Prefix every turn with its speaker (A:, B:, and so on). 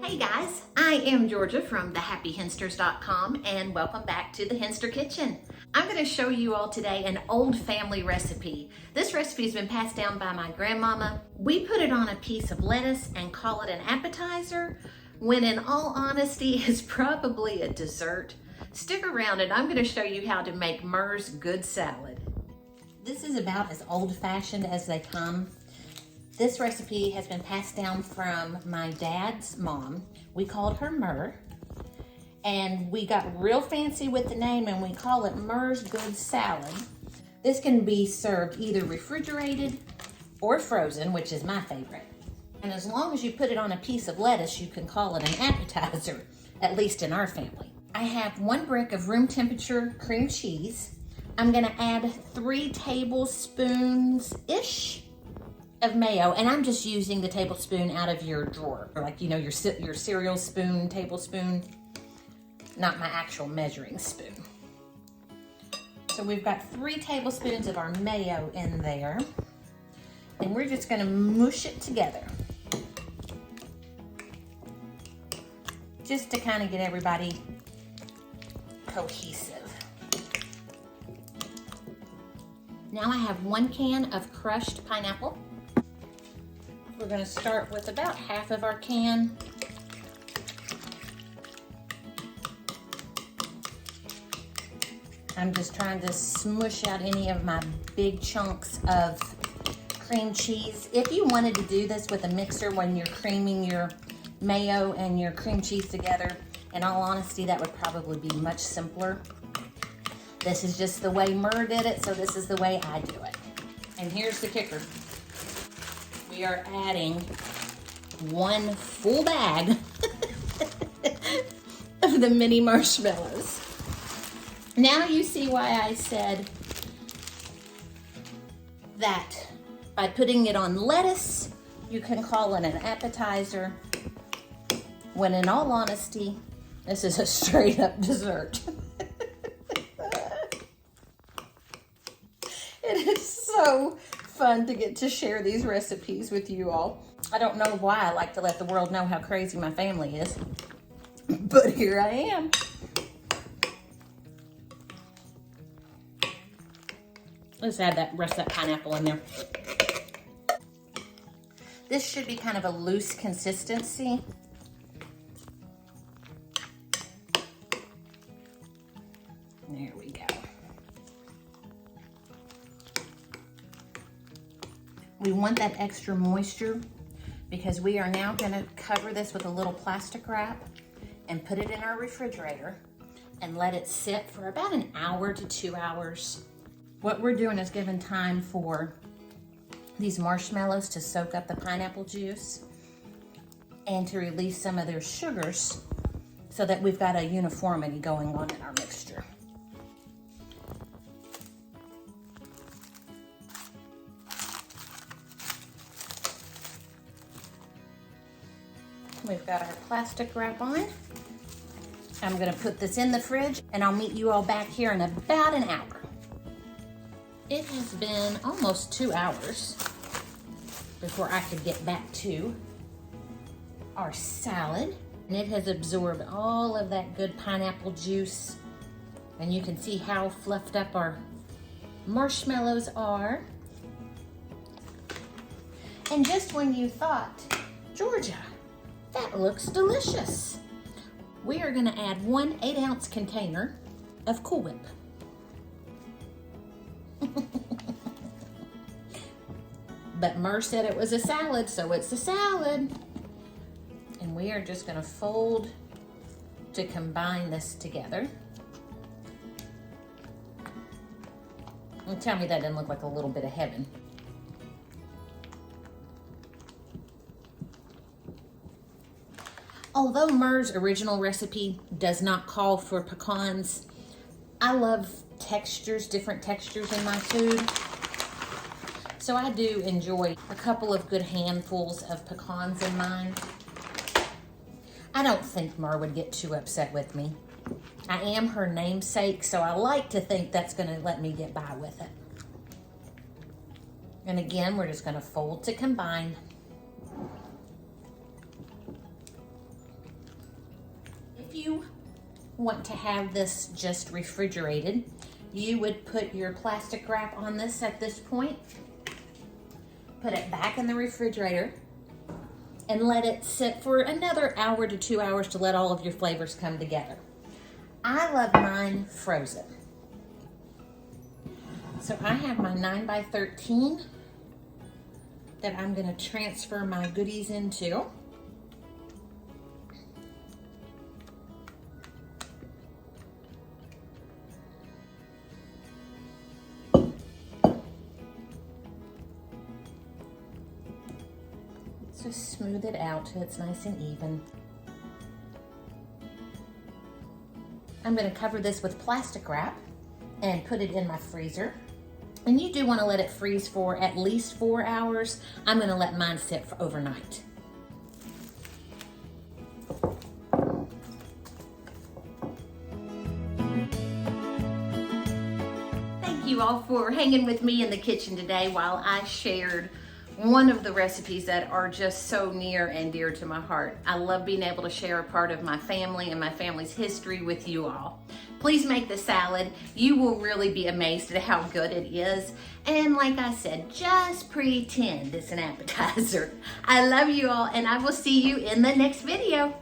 A: Hey guys, I am Georgia from thehappyhensters.com and welcome back to the Henster Kitchen. I'm going to show you all today an old family recipe. This recipe has been passed down by my grandmama. We put it on a piece of lettuce and call it an appetizer, when in all honesty it's probably a dessert. Stick around and I'm going to show you how to make Murr's good salad. This is about as old-fashioned as they come. This recipe has been passed down from my dad's mom. We called her Murr, and we got real fancy with the name and we call it Murr's Good Salad. This can be served either refrigerated or frozen, which is my favorite. And as long as you put it on a piece of lettuce, you can call it an appetizer, at least in our family. I have 1 brick of room temperature cream cheese. I'm gonna add 3 tablespoons-ish of mayo, and I'm just using the tablespoon out of your drawer, or like, you know, your cereal spoon, tablespoon, not my actual measuring spoon. So we've got 3 tablespoons of our mayo in there, and we're just gonna mush it together, just to kind of get everybody cohesive. Now I have 1 can of crushed pineapple. We're going to start with about half of our can. I'm just trying to smush out any of my big chunks of cream cheese. If you wanted to do this with a mixer when you're creaming your mayo and your cream cheese together, in all honesty, that would probably be much simpler. This is just the way Murr did it, so this is the way I do it. And here's the kicker. We are adding 1 full bag of the mini marshmallows. Now you see why I said that by putting it on lettuce, you can call it an appetizer, when in all honesty, this is a straight up dessert. It is so fun to get to share these recipes with you all. I don't know why I like to let the world know how crazy my family is, but here I am. Let's add that rest of that pineapple in there. This should be kind of a loose consistency. There we go. We want that extra moisture because we are now going to cover this with a little plastic wrap and put it in our refrigerator and let it sit for about an hour to 2 hours. What we're doing is giving time for these marshmallows to soak up the pineapple juice and to release some of their sugars so that we've got a uniformity going on in our mixture. We've got our plastic wrap on. I'm gonna put this in the fridge and I'll meet you all back here in about an hour. It has been almost 2 hours before I could get back to our salad. And it has absorbed all of that good pineapple juice. And you can see how fluffed up our marshmallows are. And just when you thought, Georgia, that looks delicious, we are gonna add 1 8-ounce container of Cool Whip. But Murr said it was a salad, so it's a salad. And we are just gonna fold to combine this together. And tell me that didn't look like a little bit of heaven. Although Murr's original recipe does not call for pecans, I love textures, different textures in my food. So I do enjoy a couple of good handfuls of pecans in mine. I don't think Murr would get too upset with me. I am her namesake, so I like to think that's gonna let me get by with it. And again, we're just gonna fold to combine. if you want to have this just refrigerated, you would put your plastic wrap on this at this point, put it back in the refrigerator, and let it sit for another hour to 2 hours to let all of your flavors come together. I love mine frozen. So I have my 9x13 that I'm gonna transfer my goodies into. Just smooth it out till it's nice and even. I'm going to cover this with plastic wrap and put it in my freezer. And you do want to let it freeze for at least 4 hours. I'm going to let mine sit for overnight. Thank you all for hanging with me in the kitchen today while I shared one of the recipes that are just so near and dear to my heart. I love being able to share a part of my family and my family's history with you all. Please make the salad. You will really be amazed at how good it is. And like I said, just pretend it's an appetizer. I love you all, and I will see you in the next video.